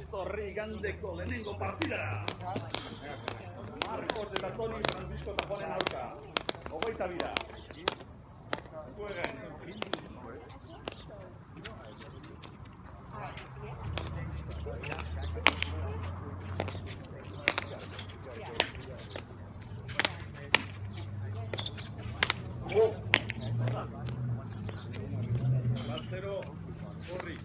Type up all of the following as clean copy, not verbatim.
Torri igandeko lehenengo partidara. Marcos eta Toni Francisco Tajonen aurka. Hogeita bira. Jueguen. Balcero, Torri.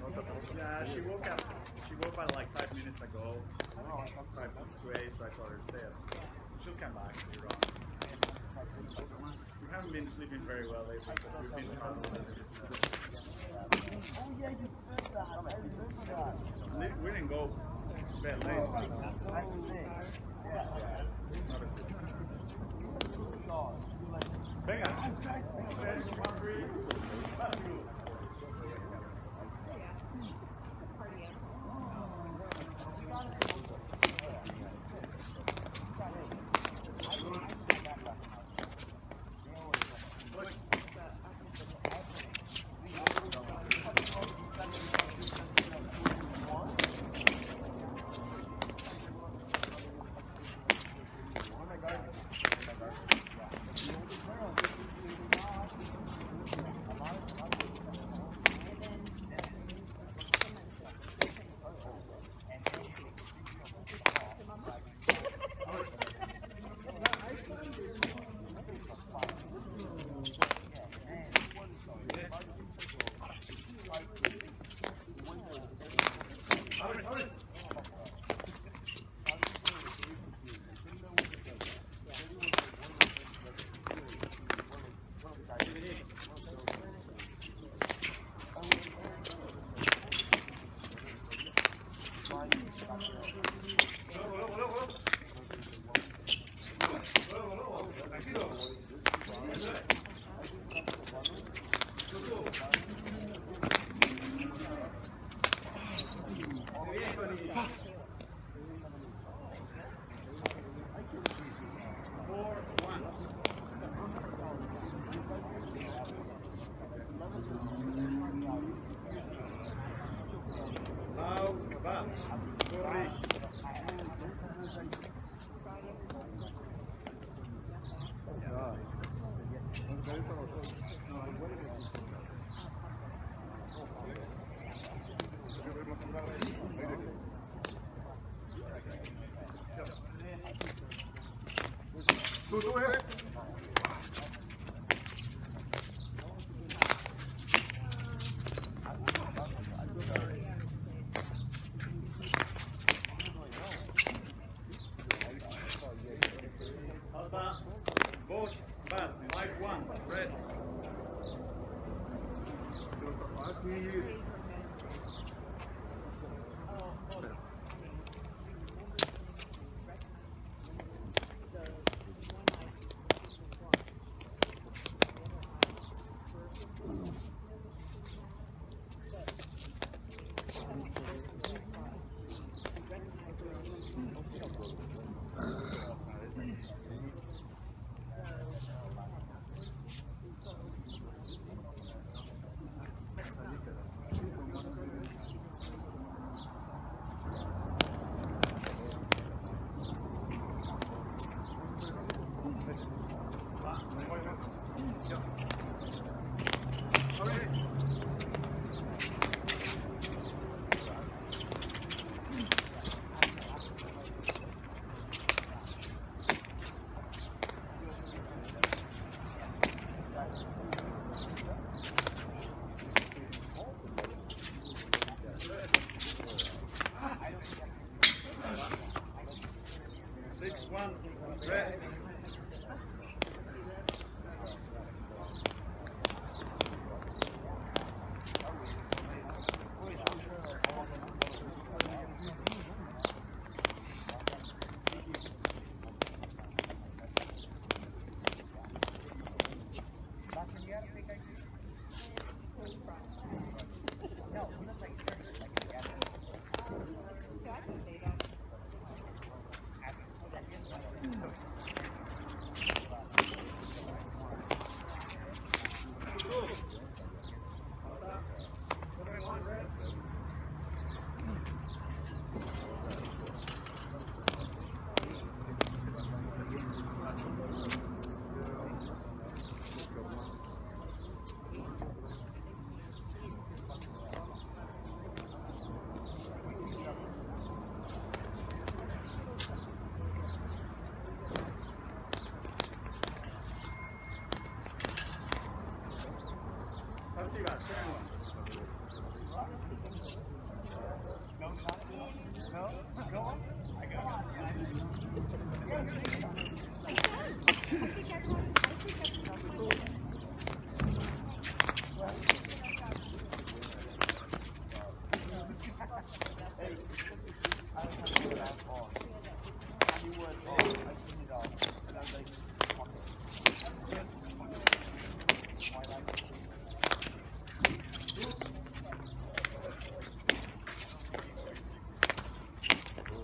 Yeah, she woke up like 5 minutes ago. 5 to 8, so I told her to stay. She'll come back later on. We haven't been sleeping very well lately because we've been traveling. We didn't go to bed late. Venga. 3, 2, 1, let's go. Go ahead. Alba, Bosch, bad, 5-1, red.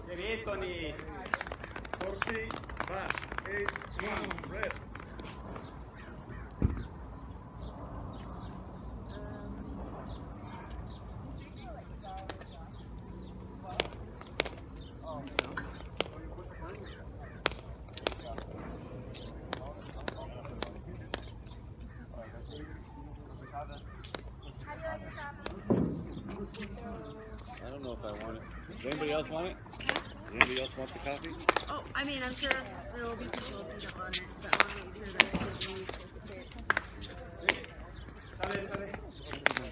Qué bien, Tony. Sortie, back, 8-1, red. I don't know if I want it. Does anybody else want it? Does anybody else want the coffee? Oh, I mean, I'm sure there will be people who don't want it, but I want to make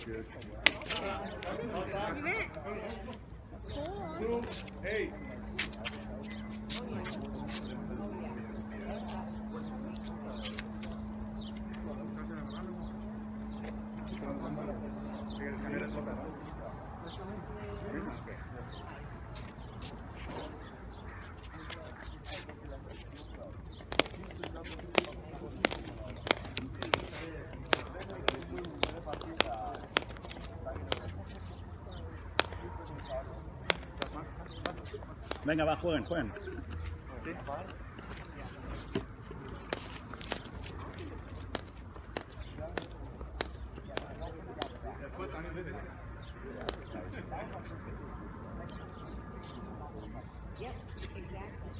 sure that it gives me Two, 8. Venga, va, jueguen, jueguen. Yep, exactly.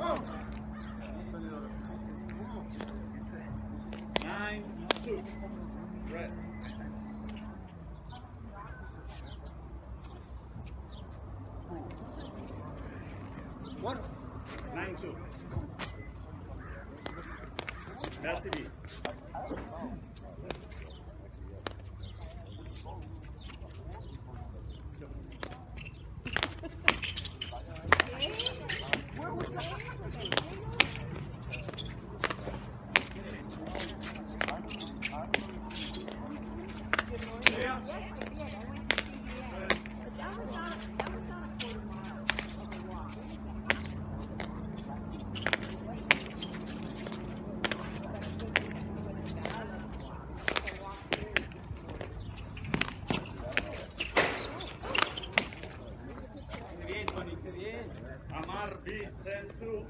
Oh! 9-2, red. What? 9-2. That's the beat. Yes, I did. I went to CVS. But that was not a quarter mile of a walk. Qué bien, Tony, qué bien. Amar beat 10-2.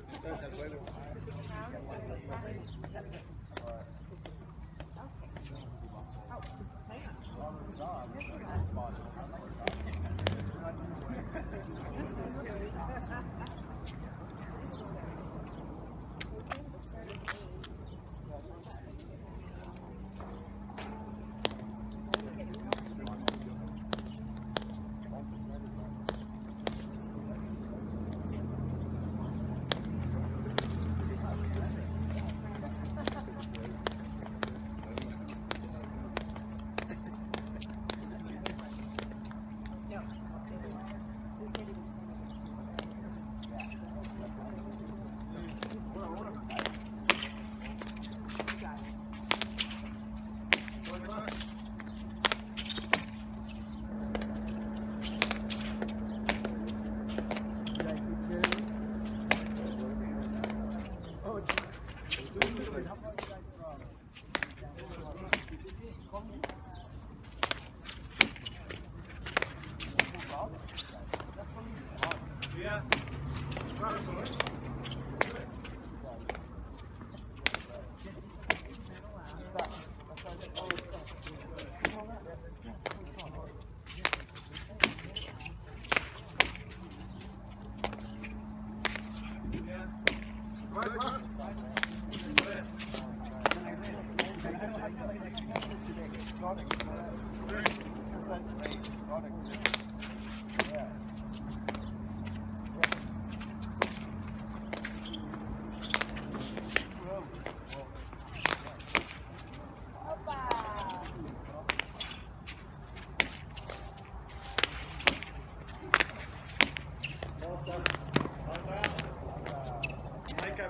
Yeah.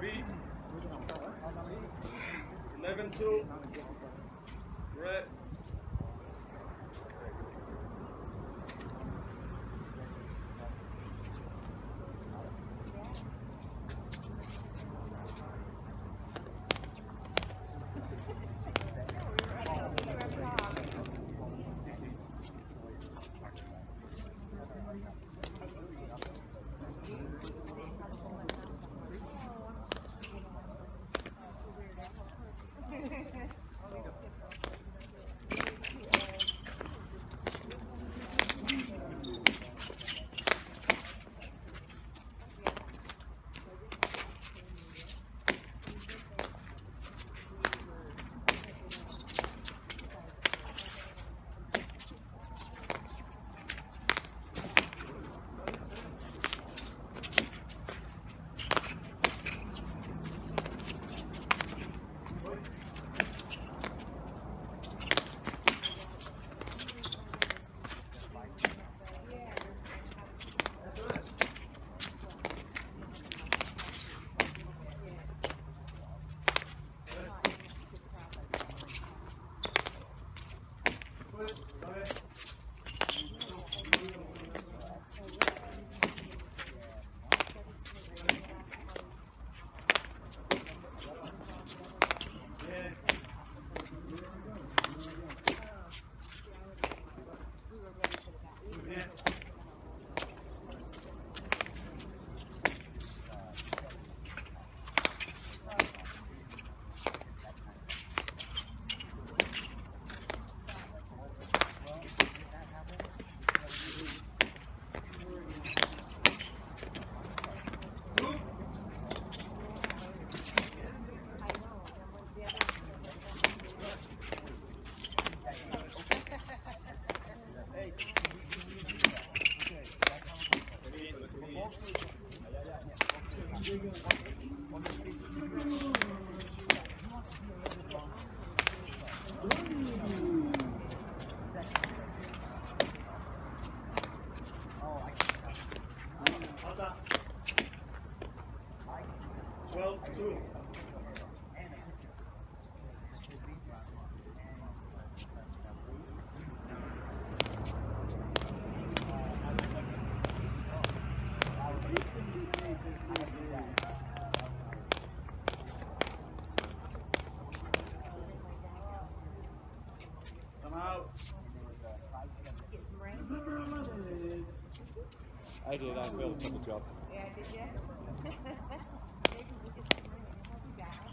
3. 11-2. Red. Alta. 12-2. Come out. Get some rain? I did. I failed a couple jobs. Yeah, did you? Maybe we'll get some rain. I hope you guys.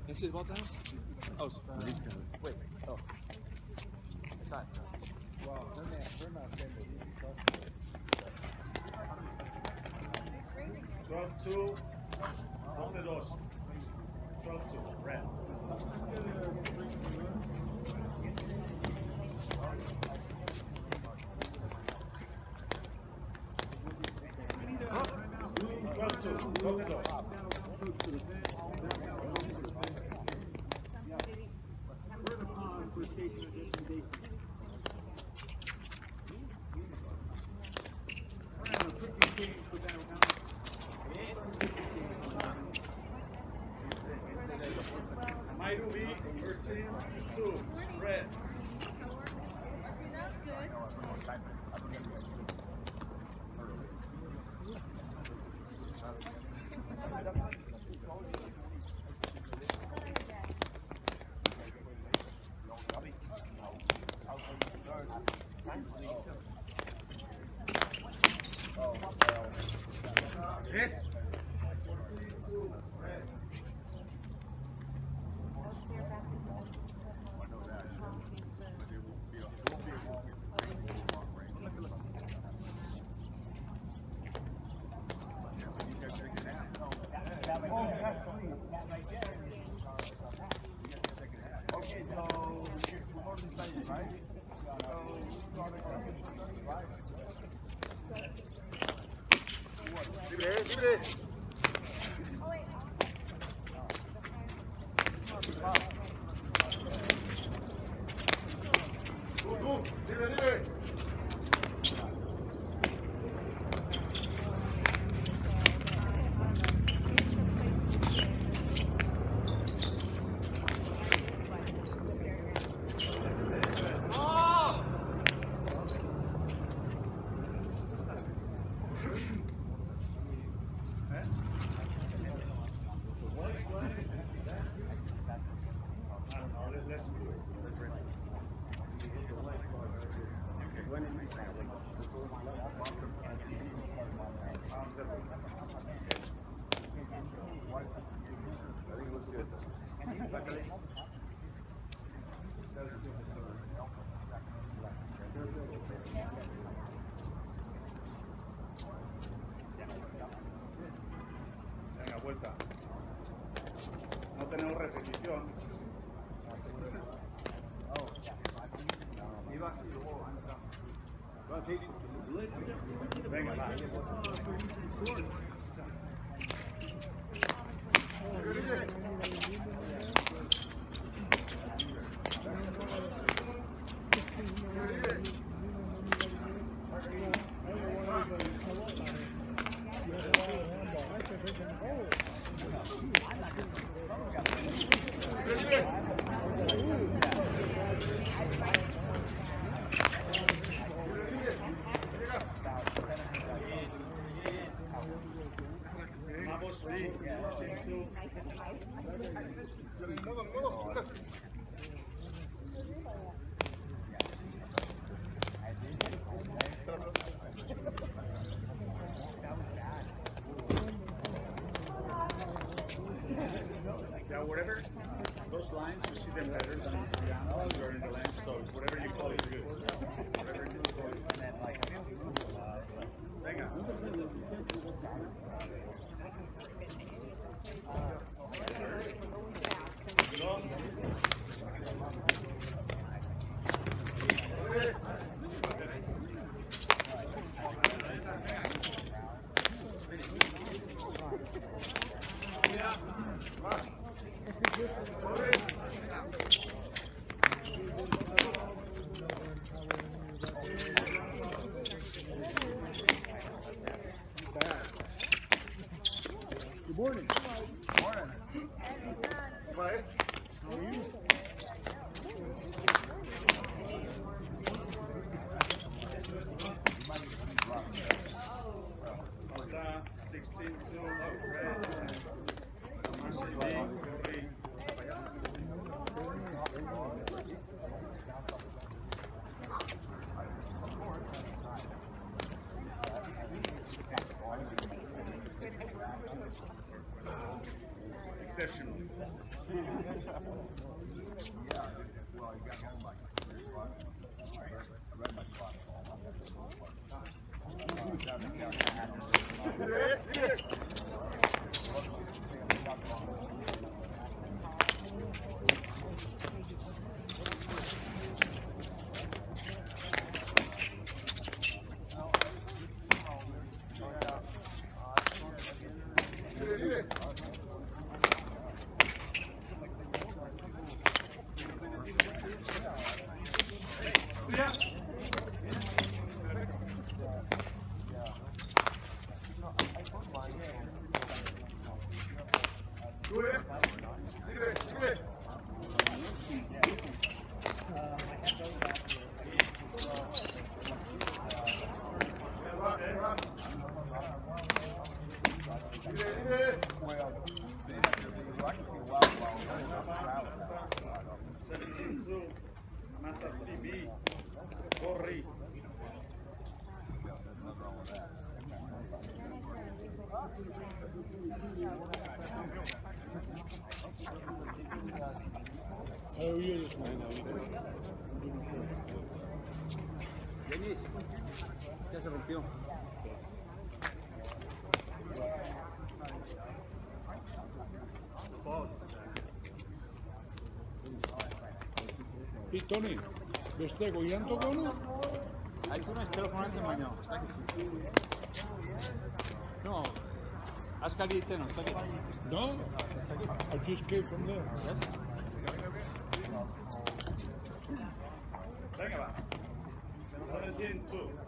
Is it what house? Oh, wait. Oh. I thought so. Well, they're not saying that you can trust them. 12-2. 12-2. 12-2. Red. Might be 13-2. Red. Oh, well. Okay, so we're going to study, right? Venga, vuelta. No tenemos repetición. Venga, va. Vamos, yeah, whatever, those lines, you see them better than you're in the lens, so whatever you call it is good. Whatever you call it. Venga. Good morning. Morning. Right. How are you? 16 to exceptional. Well, you got home like 3 o'clock. I read my clock. Denis, ya se rompió. Hey, Tony, beste goian tokona? Aizuna ez telefonatzen baino. Ez dakit. No, askari egiten, ez dakit. No? I just came from there. Yes? Venga, va. 17-2.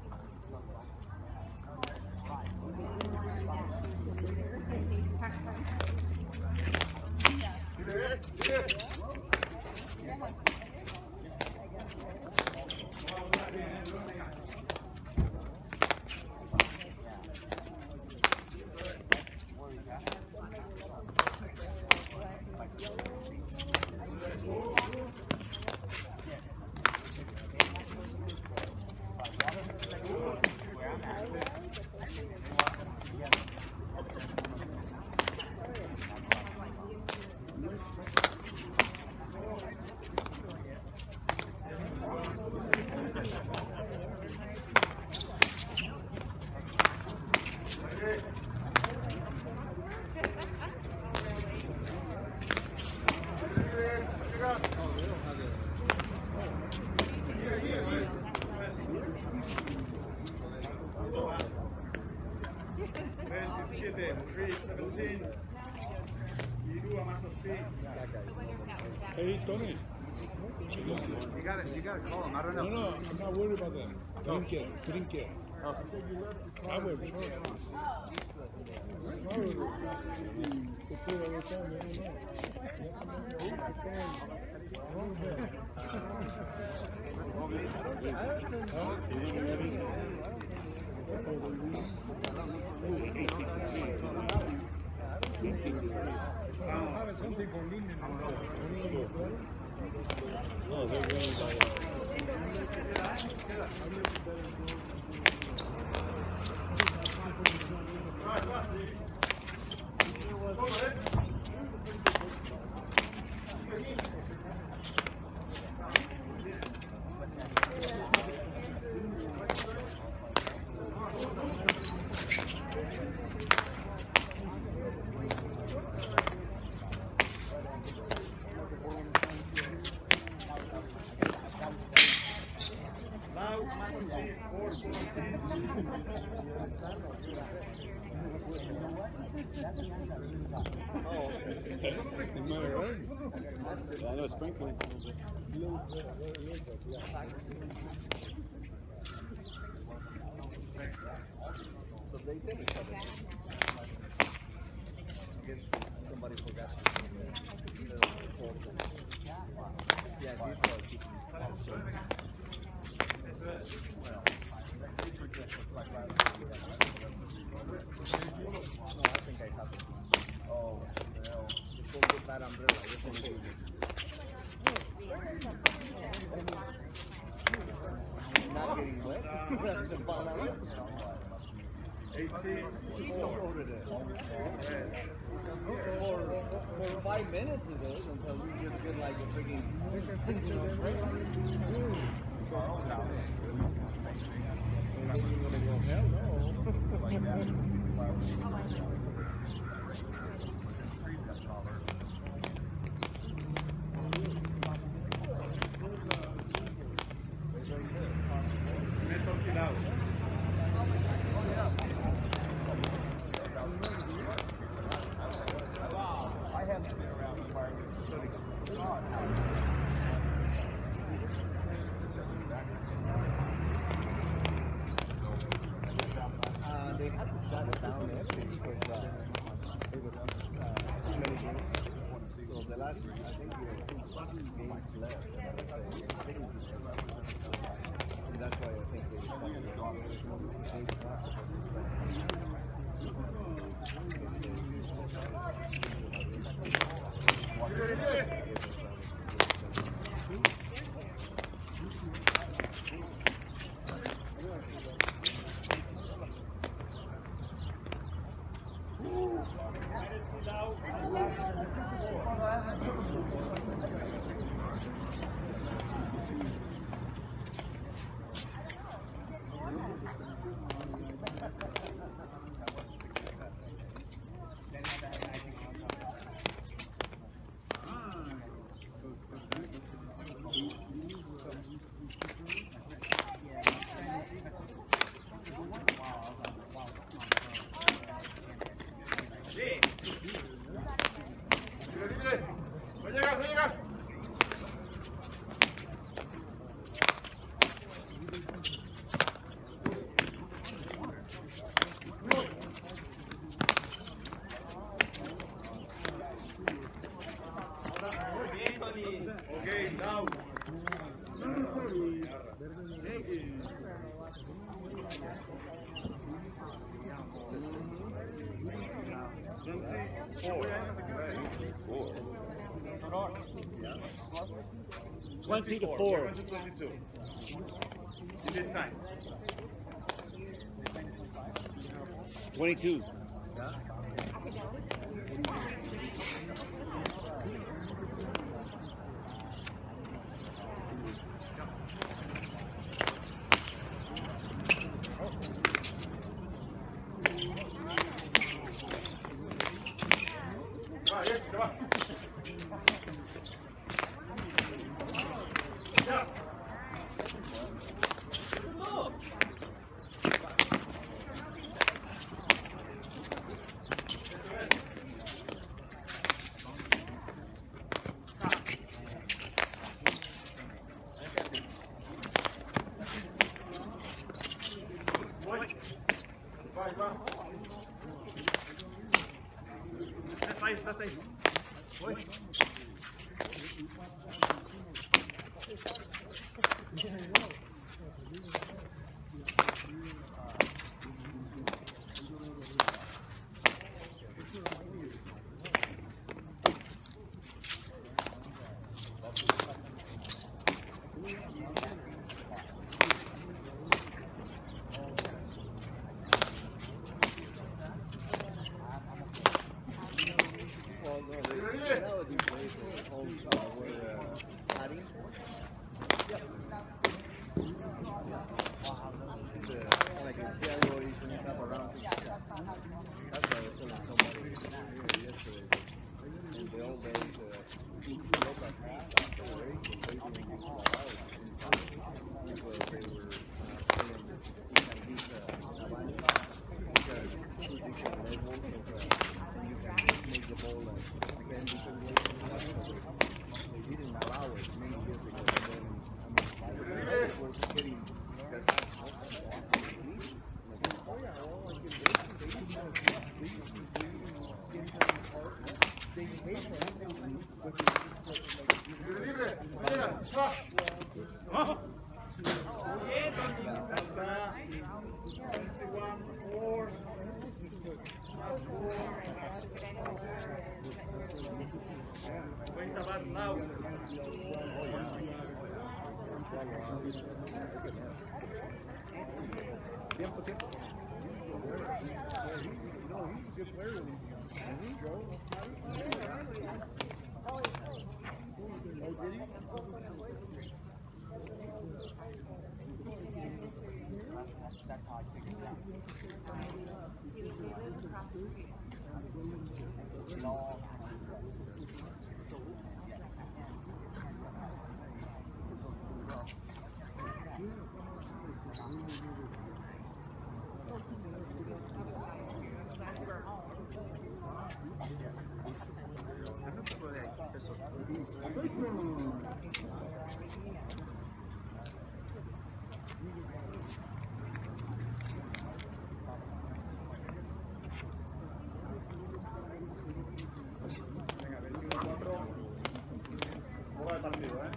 Hey, Tony. You gotta call him. I don't No, know. no, I'm not worried about that. Drink it. Oh. I will. It's all the time, Oh, they're really Now, 4-17. Am I right? I know sprinkling. So they finished. Somebody forgot. Yeah, these were No, I think I have it. Oh, no. Just go get that umbrella. This one is not getting wet. The bottom. 18. For 5 minutes it is until we just get like a freaking they had to shut it down because it was too many games. So the last, I think we had 2 games left. And that's why I think they decided Now, Va a llegar, va a llegar. Okay, now. Four. 20-4. 22. In this time. 22. Va, bien, se va. Ya. Voy. Vai, vai. Está ahí. Voy. Melody plays home where Patty. Like in Seattle, he's going to come around. That's why I was telling somebody here yesterday. In the old days, local path after the race, they didn't use the hours because they were saying that you can beat Navani because two different levels of you can make the ball again different ways. They didn't allow it many years ago. And then, I mean, they were getting their hands off the ball. Oh yeah, well, like in racing, they just have these skin tone part. They pay for everything, but they just put Tiempo, tiempo. he's a good player when he's young. Joe? Oh, did he? That's how I figured it out. He was living across the street. It all Venga, 21-4. Bola de partido, ¿eh?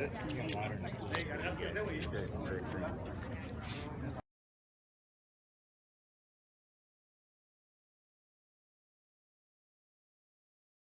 Hey, gracias, güey.